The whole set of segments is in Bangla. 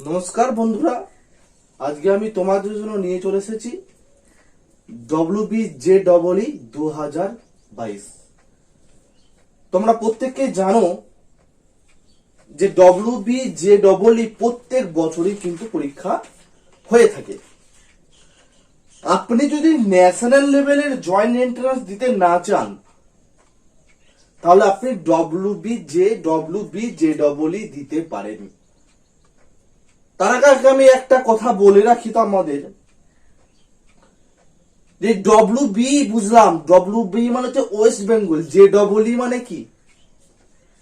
নমস্কার বন্ধুরা, আজকে আমি তোমাদের জন্য নিয়ে চলে এসেছি WBJEE 2022। তোমরা প্রত্যেকে জানো যে WBJEE প্রত্যেক বছরই কিন্তু পরীক্ষা হয়ে থাকে। আপনি যদি ন্যাশনাল লেভেলের জয়েন্ট এন্ট্রান্স দিতে না চান তাহলে আপনি WBJEE দিতে পারেন। তার আগে আমি একটা কথা বলে রাখি তো, আমাদের যে WB বুঝলাম, WB মানে হচ্ছে ওয়েস্ট বেঙ্গল, JEE মানে কি?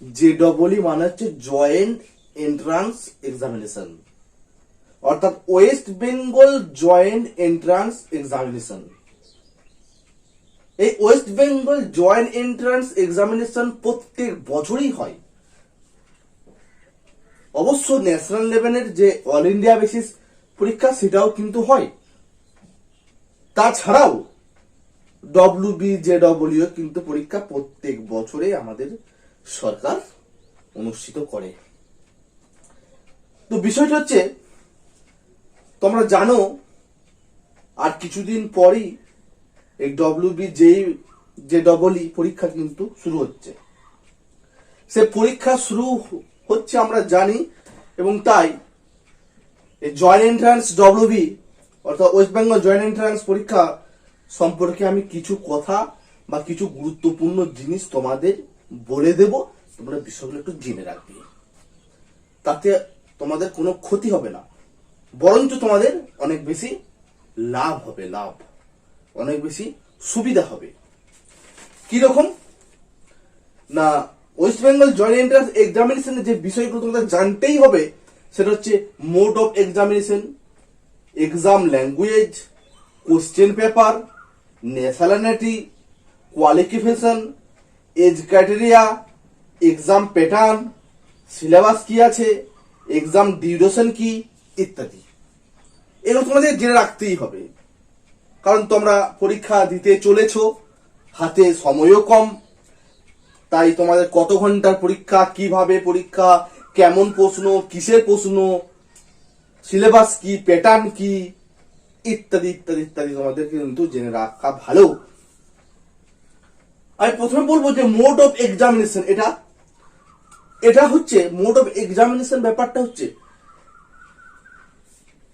JEE মানে হচ্ছে জয়েন্ট এন্ট্রান্স এক্সামিনেশন, অর্থাৎ West Bengal joint entrance examination. এই West Bengal joint entrance examination প্রত্যেক বছরই হয়। অবশ্য ন্যাশনাল লেভেলের যে অল ইন্ডিয়া বেসিস পরীক্ষা সেটাও কিন্তু হয়। তাছাড়াও WBJEE কিন্তু পরীক্ষা প্রত্যেক বছরে আমাদের সরকার অনুষ্ঠিত করে। তো বিষয়টা হচ্ছে, তোমরা জানো আর কিছুদিন পরই এই WBJEE পরীক্ষা কিন্তু শুরু হচ্ছে। সে পরীক্ষা শুরু হচ্ছে আমরা জানি, এবং তাই এই জয়েন্ট এন্ট্রান্স WB অর্থাৎ ওয়েস্ট বেঙ্গল জয়েন্ট এন্ট্রান্স পরীক্ষা সম্পর্কে আমি কিছু কথা বা কিছু গুরুত্বপূর্ণ জিনিস তোমাদের বলে দেব। তোমরা বিষয়গুলো একটু জেনে রাখবে, তাতে তোমাদের কোনো ক্ষতি হবে না, বরঞ্চ তোমাদের অনেক বেশি লাভ হবে, অনেক বেশি সুবিধা হবে। কিরকম না, ওয়েস্ট বেঙ্গল জয়েন্ট এন্ট্রান্স এক্সামিনেশনের যে বিষয়গুলো তোমাদের জানতেই হবে সেটা হচ্ছে mode of examination, exam language, question paper, nationality, qualification, age criteria, exam pattern, syllabus কি আছে, এক্সাম ডিউরেশন কি, ইত্যাদি। এগুলো তোমাদের জেনে রাখতেই হবে, কারণ তোমরা পরীক্ষা দিতে চলেছো, হাতে সময়ও কম। তাই তোমাদের কত ঘন্টার পরীক্ষা, কিভাবে পরীক্ষা, কেমন প্রশ্ন, কিসের প্রশ্ন, সিলেবাস কি, প্যাটার্ন কি, ইত্যাদি ইত্যাদি ইত্যাদি তোমাদের কিন্তু জেনে রাখা ভালো। আমি প্রথমে বলবো যে মোড অফ এক্সামিনেশন, এটা হচ্ছে মোড অফ এক্সামিনেশন। ব্যাপারটা হচ্ছে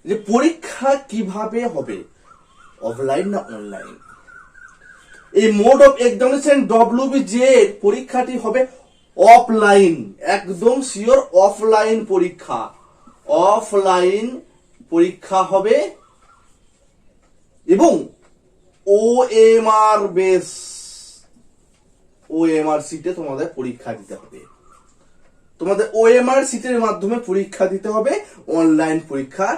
যে পরীক্ষা কিভাবে হবে, অফলাইন না অনলাইন। এই মোড অফ এক্সামিনেশন WBJ পরীক্ষাটি হবে অফলাইন, একদম শিওর অফলাইন পরীক্ষা। অফলাইন পরীক্ষা হবে এবং OMR বেস, OMR সিটে তোমাদের পরীক্ষা দিতে হবে। তোমাদের OMR সিটের মাধ্যমে পরীক্ষা দিতে হবে। অনলাইন পরীক্ষা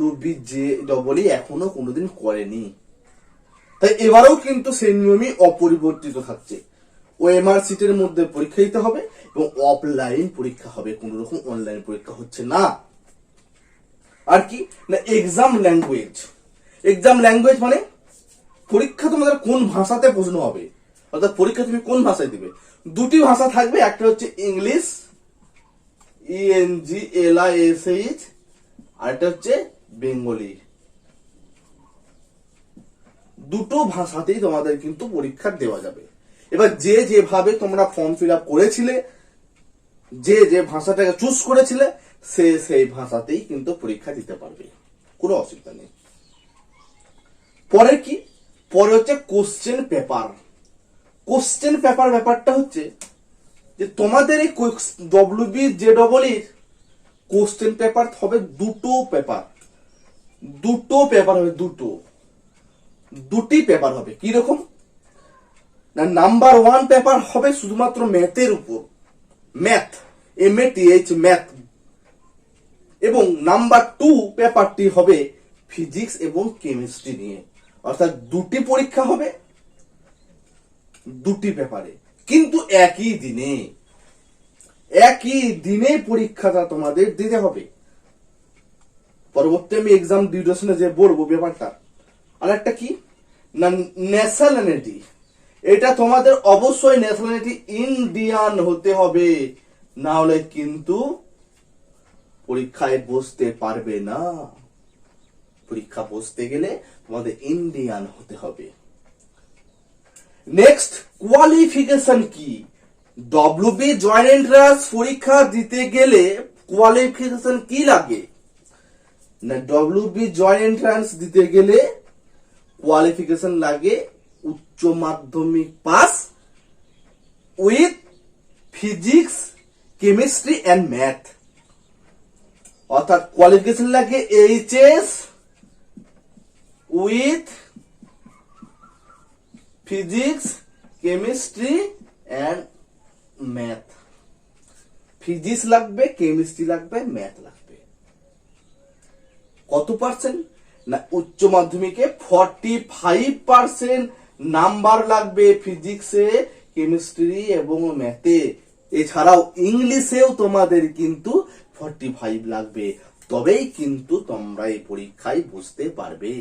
WBJEE এখনো কোনোদিন করেনি, তাই এবারেও কিন্তু সেই নিয়মই অপরিবর্তিত থাকছে। OMR সিটের মধ্যে পরীক্ষা দিতে হবে এবং অফলাইন পরীক্ষা হবে, কোন রকম অনলাইন পরীক্ষা হচ্ছে না। আর কি না, এক্সাম ল্যাঙ্গুয়েজ। এক্সাম ল্যাঙ্গুয়েজ মানে পরীক্ষা তোমাদের কোন ভাষাতে প্রশ্ন হবে, অর্থাৎ পরীক্ষা তুমি কোন ভাষায় দিবে। দুটি ভাষা থাকবে, একটা হচ্ছে ইংলিশ ENGLISH, আর একটা হচ্ছে বেঙ্গলি। দুটো ভাষাতেই তোমাদের কিন্তু পরীক্ষা দেওয়া যাবে। এবার যে যেভাবে তোমরা ফর্ম ফিল আপ করেছিলে, যে ভাষাটাকে চুজ করেছিলে, সেই ভাষাতেই কিন্তু পরীক্ষা দিতে পারবে, কোনো অসুবিধা নেই। পরে কি, পরে হচ্ছে কোশ্চেন পেপার। কোশ্চেন পেপার ব্যাপারটা হচ্ছে যে তোমাদের এই WBJEE কোশ্চেন পেপার হবে দুটো পেপার হবে, দুটি পেপার হবে। কি রকম না, নাম্বার 1 পেপার হবে শুধুমাত্র ম্যাথের উপর, ম্যাথ, MATH, ম্যাথ, এবং নাম্বার 2 পেপারটি হবে ফিজিক্স এবং কেমিস্ট্রি নিয়ে। অর্থাৎ দুটি পরীক্ষা হবে দুটি পেপারে, কিন্তু একই দিনে পরীক্ষাটা তোমাদের দিতে হবে। পরবর্তী আমি এক্সাম ডিউরেশনে যে বলবো ব্যাপারটা। আর একটা কি না, ন্যাশনালিটি। এটা তোমাদের অবশ্যই ন্যাশনালিটি ইন্ডিয়ান হতে হবে, না হলে কিন্তু পরীক্ষায় বসতে পারবে না। পরীক্ষা বসতে গেলে তোমাদের ইন্ডিয়ান হতে হবে। নেক্সট, কোয়ালিফিকেশন কি? ডব্লিউবি জয়েন্ট এন্ট্রান্স পরীক্ষা দিতে গেলে কোয়ালিফিকেশন কি লাগে না? ডব্লিউবি জয়েন্ট এন্ট্রান্স দিতে গেলে কোয়ালিফিকেশন লাগে উচ্চ মাধ্যমিক pass with physics, chemistry and math. অর্থাৎ কোয়ালিফিকেশন লাগে HS with physics, chemistry and math. Physics লাগবে, কেমিস্ট্রি লাগবে, ম্যাথ লাগবে। কত পার্সেন্ট না? উচ্চ মাধ্যমিকে 45% নাম্বার লাগবে ফিজিক্সে, কেমিস্ট্রি এবং ম্যাথে। এছাড়াও ইংলিশেও তোমাদের কিন্তু 45 লাগবে, তবেই কিন্তু তোমরা এই পরীক্ষায় বসতে পারবে।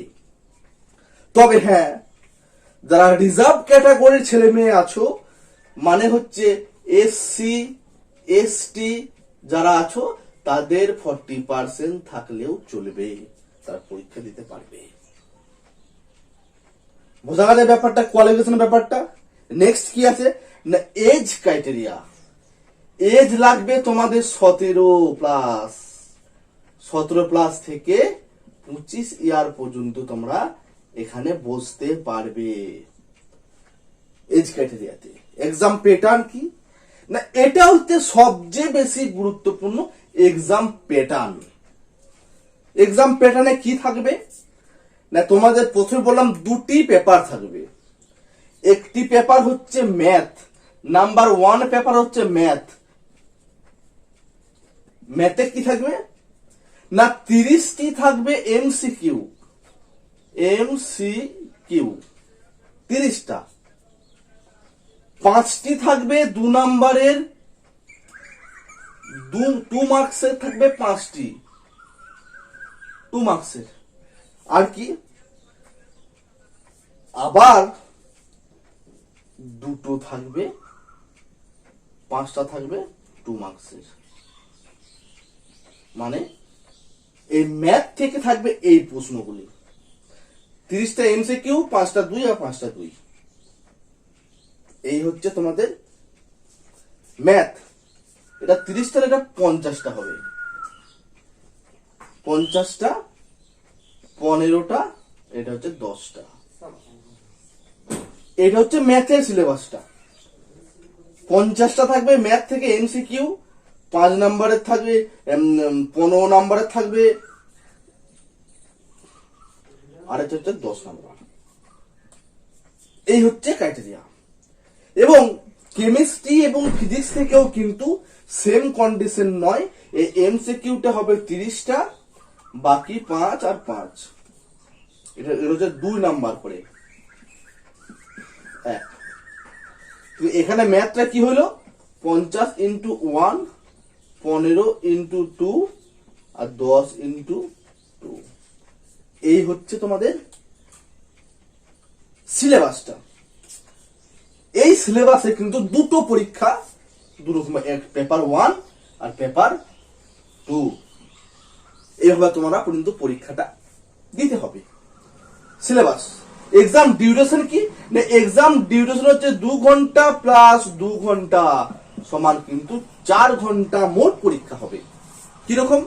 তবে হ্যাঁ, যারা রিজার্ভ ক্যাটাগরির ছেলে মেয়ে আছো, মানে হচ্ছে এসসি এসটি যারা আছো, তাদের 40% থাকলেও চলবে, তারা পরীক্ষা দিতে পারবে। বোঝা গেল ব্যাপারটা, কোয়ালিফিকেশনের ব্যাপারটা। নেক্সট কি আছে না? Age criteria. এজ লাগবে তোমাদের 17+। 17+ থেকে 25 ইয়ার পর্যন্ত তোমরা এখানে বসতে পারবে এজ ক্রাইটেরিয়াতে। এক্সাম প্যাটার্ন কি না? এটা হচ্ছে সবচেয়ে বেশি গুরুত্বপূর্ণ এক্সাম প্যাটার্ন। এক্সাম প্যাটার্নে কি থাকবে না? তোমাদের প্রথমে বললাম দুটি পেপার থাকবে। একটি পেপার হচ্ছে ম্যাথ, নাম্বার 1 পেপার হচ্ছে ম্যাথ। ম্যাথে কি থাকবে না? 30টি থাকবে এমসিকিউ। এমসিকিউ 30টা। 5টি থাকবে 2 নাম্বারের, 2 মার্কসের থাকবে 5টি 2 মার্কসের। আর কি আবার 2টো থাকবে, 5টা থাকবে 2 মার্কসের। মানে এই ম্যাথ থেকে থাকবে এই প্রশ্নগুলি। 30টা এমসিকিউ, 5টা 2 আর 5টা 2। এই হচ্ছে তোমাদের ম্যাথ। এটা 30টা, এটা 50টা হবে। 50টা, 15টা, এটা হচ্ছে 10টা। এটা হচ্ছে ম্যাথের সিলেবাসটা। 50টা থাকবে ম্যাথ থেকে এমসিকিউ, 5 নাম্বারের থাকবে, 15 নাম্বারের থাকবে, আর এটা হচ্ছে 10 নাম্বার। এই হচ্ছে ক্রাইটেরিয়া। এবং কেমিস্ট্রি এবং ফিজিক্স থেকেও কিন্তু সেম কন্ডিশন নয়। এই এমসিকিউটা হবে 30টা, বাকি 5 আর 5। এটা হচ্ছে 2 নাম্বার করে। এখানে ম্যাথটা কি হলো? 50 × 1, 15 × 2 আর 10 × 2। এই হচ্ছে তোমাদের সিলেবাসটা। এই সিলেবাসে কিন্তু দুটো পরীক্ষা, দুটো পেপার 1 আর পেপার 2। এইভাবে তোমরা কিন্তু পরীক্ষাটা দিতে হবে। সিলেবাস। এক্সাম ডিউরেশন কি না? এক্সাম ডিউরেশন হচ্ছে 2 ঘন্টা প্লাস 2 ঘন্টা সমান কিন্তু 4 ঘন্টা মোট পরীক্ষা হবে। কিরকম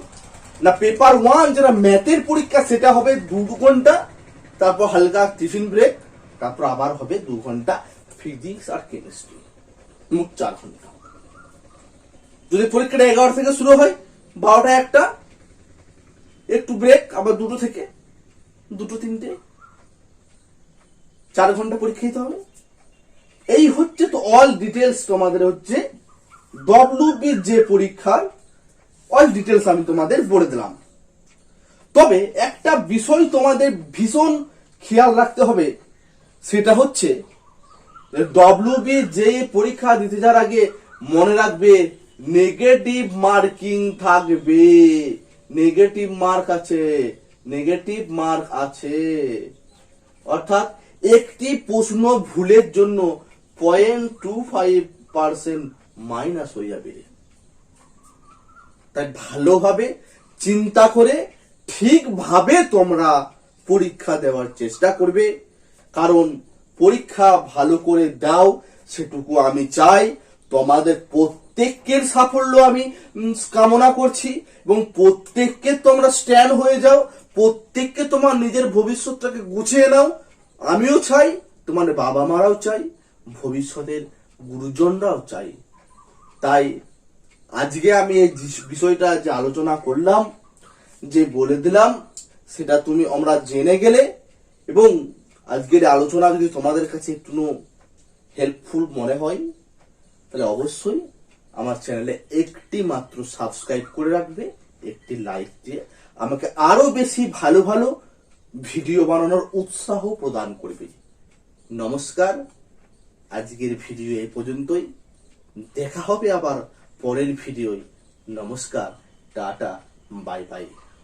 না? পেপার 1 যেটা ম্যাথের পরীক্ষা সেটা হবে 2 ঘন্টা, তারপর হালকা টিফিন ব্রেক, তারপর আবার হবে 2 ঘন্টা ফিজিক্স আর কেমিস্ট্রি, মোট 4 ঘন্টা। যদি পরীক্ষাটা 11 থেকে শুরু হয়, 12টা 1টা, একটু ব্রেক, আবার 2টো থেকে 2টো 3টে, 4 ঘন্টা পরীক্ষা দিতে হবে। এই হচ্ছে তো অল ডিটেলস তোমাদের হচ্ছে ডব্লিউবি যে পরীক্ষার অল ডিটেলস আমি তোমাদের বলে দিলাম। তবে একটা বিষয় তোমাদের ভীষণ খেয়াল রাখতে হবে, সেটা হচ্ছে ডব্লিউবি যে পরীক্ষা দিতে যাওয়ার আগে মনে রাখবে নেগেটিভ মার্কিং থাকবে। নেগেটিভ মার্ক আছে, নেগেটিভ মার্ক আছে। অর্থাৎ একটি প্রশ্ন ভুলের জন্য 0.25% মাইনাস হয়ে যাবে। তাই ভালোভাবে চিন্তা করে ঠিকভাবে তোমরা পরীক্ষা দেওয়ার চেষ্টা করবে, কারণ পরীক্ষা ভালো করে দাও সেটুকু আমি চাই। তোমাদের প্রত্যেকের সাফল্য আমি কামনা করছি এবং প্রত্যেককে তোমরা স্ট্যান্ড হয়ে যাও, প্রত্যেককে তোমার নিজের ভবিষ্যৎটাকে গুছিয়ে নাও। আমিও চাই, তোমার বাবা মারাও চাই, ভবিষ্যতের গুরুজনরাও চাই। তাই আজকে আমি এই বিষয়টা যে আলোচনা করলাম, যে বলে দিলাম, সেটা আমরা জেনে গেলে, এবং আজকের আলোচনা যদি তোমাদের কাছে একটু হেল্পফুল মনে হয় তাহলে অবশ্যই আমার চ্যানেলে একটি মাত্র সাবস্ক্রাইব করে রাখবে, একটি লাইক দিয়ে আমাকে আরো বেশি ভালো ভালো ভিডিও বানানোর উৎসাহ প্রদান করবে। নমস্কার, আজকের ভিডিও এই পর্যন্তই। দেখা হবে আবার পরের ভিডিওয়। নমস্কার, টাটা, বাই বাই।